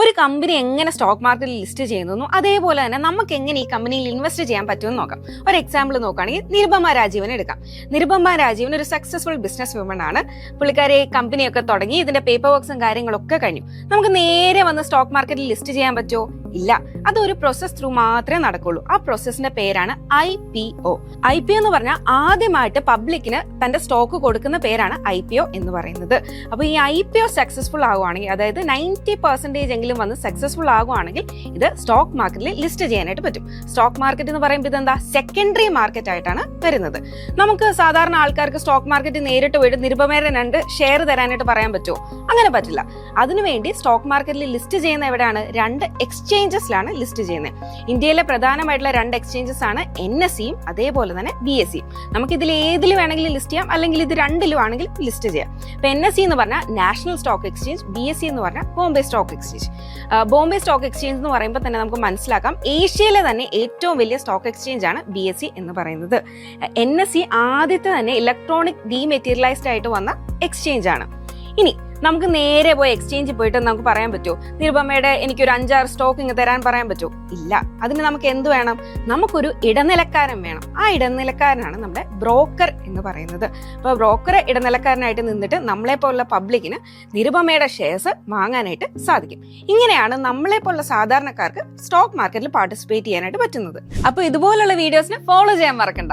ഒരു കമ്പനി എങ്ങനെ സ്റ്റോക്ക് മാർക്കറ്റിൽ ലിസ്റ്റ് ചെയ്യുന്നു അതേപോലെ തന്നെ നമുക്ക് എങ്ങനെ ഈ കമ്പനിയിൽ ഇൻവെസ്റ്റ് ചെയ്യാൻ പറ്റുമെന്ന് നോക്കാം. ഒരു എക്സാമ്പിൾ നോക്കുകയാണെങ്കിൽ നിരുപമ രാജീവനെ എടുക്കാം. നിരുപമ രാജീവൻ ഒരു സക്സസ്ഫുൾ ബിസിനസ് വുമൺ ആണ്. പുള്ളിക്കാരെ കമ്പനിയൊക്കെ തുടങ്ങി, ഇതിന്റെ പേപ്പർ വർക്ക്സും കാര്യങ്ങളൊക്കെ കഴിഞ്ഞു. നമുക്ക് നേരെ വന്ന് സ്റ്റോക്ക് മാർക്കറ്റിൽ ലിസ്റ്റ് ചെയ്യാൻ പറ്റുമോ? ഇല്ല. അതൊരു പ്രോസസ് ത്രൂ മാത്രമേ നടക്കുള്ളൂ. ആ പ്രോസസ്സിന്റെ പേരാണ് IPO. IPO എന്ന് പറഞ്ഞാൽ ആദ്യമായിട്ട് പബ്ലിക്കിന് തന്റെ സ്റ്റോക്ക് കൊടുക്കുന്ന പേരാണ് IPO എന്ന് പറയുന്നത്. അപ്പൊ ഈ IPO സക്സസ്ഫുൾ ആകുവാണെങ്കിൽ, അതായത് 90% എങ്കിലും വന്ന് സക്സസ്ഫുൾ ആകുവാണെങ്കിൽ ഇത് സ്റ്റോക്ക് മാർക്കറ്റിൽ ലിസ്റ്റ് ചെയ്യാനായിട്ട് പറ്റും. സ്റ്റോക്ക് മാർക്കറ്റ് എന്ന് പറയുമ്പോൾ ഇതെന്താ, സെക്കൻഡറി മാർക്കറ്റ് ആയിട്ടാണ് വരുന്നത്. നമുക്ക് സാധാരണ ആൾക്കാർക്ക് സ്റ്റോക്ക് മാർക്കറ്റ് നേരിട്ട് പോയിട്ട് നിരുപമയുടെ 2 ഷെയർ തരാനായിട്ട് പറയാൻ പറ്റുമോ? അങ്ങനെ പറ്റില്ല. അതിനുവേണ്ടി സ്റ്റോക്ക് മാർക്കറ്റിൽ ലിസ്റ്റ് ചെയ്യുന്ന എവിടെയാണ്? 2 എക്സ്ചേഞ്ചസിലാണ് ലിസ്റ്റ് ചെയ്യുന്നത്. ഇന്ത്യയിലെ പ്രധാനമായിട്ടുള്ള 2 എക്സ്ചേഞ്ചസ് ആണ് NSEയും അതേപോലെ തന്നെ BSEയും. നമുക്ക് ഇതിൽ ഏതിൽ വേണമെങ്കിലും ലിസ്റ്റ് ചെയ്യാം, അല്ലെങ്കിൽ ഇത് രണ്ടിലും ആണെങ്കിൽ ലിസ്റ്റ് ചെയ്യാം. ഇപ്പൊ NSE എന്ന് പറഞ്ഞാൽ നാഷണൽ സ്റ്റോക്ക് എക്സ്ചേഞ്ച്, BSE എന്ന് പറഞ്ഞാൽ Bombay stock exchange. Bombay stock exchange എന്ന് പറയുമ്പോൾ തന്നെ നമുക്ക് മനസ്സിലാക്കാം, ഏഷ്യയിലെ തന്നെ ഏറ്റവും വലിയ സ്റ്റോക്ക് എക്സ്ചേഞ്ച് ആണ് BSE എന്ന് പറയുന്നത്. NSE ആദ്യത്തെ തന്നെ ഇലക്ട്രോണിക് ഡീമെറ്റീരിയലൈസ്ഡ് ആയിട്ട് വന്ന എക്സ്ചേഞ്ച് ആണ്. ഇനി നമുക്ക് നേരെ പോയി എക്സ്ചേഞ്ചിൽ പോയിട്ട് നമുക്ക് പറയാൻ പറ്റുമോ, നിരുപമയുടെ എനിക്കൊരു 5-6 സ്റ്റോക്ക് ഇങ്ങ് തരാൻ പറയാൻ പറ്റുമോ? ഇല്ല. അതിന് നമുക്ക് എന്ത് വേണം? നമുക്കൊരു ഇടനിലക്കാരൻ വേണം. ആ ഇടനിലക്കാരനാണ് നമ്മുടെ ബ്രോക്കർ എന്ന് പറയുന്നത്. അപ്പോൾ ബ്രോക്കർ ഇടനിലക്കാരനായിട്ട് നിന്നിട്ട് നമ്മളെ പോലുള്ള പബ്ലിക്കിന് നിരുപമയുടെ ഷെയർസ് വാങ്ങാനായിട്ട് സാധിക്കും. ഇങ്ങനെയാണ് നമ്മളെ പോലുള്ള സാധാരണക്കാർക്ക് സ്റ്റോക്ക് മാർക്കറ്റിൽ പാർട്ടിസിപ്പേറ്റ് ചെയ്യാനായിട്ട് പറ്റുന്നത്. അപ്പോൾ ഇതുപോലുള്ള വീഡിയോസിന് ഫോളോ ചെയ്യാൻ മറക്കണ്ട.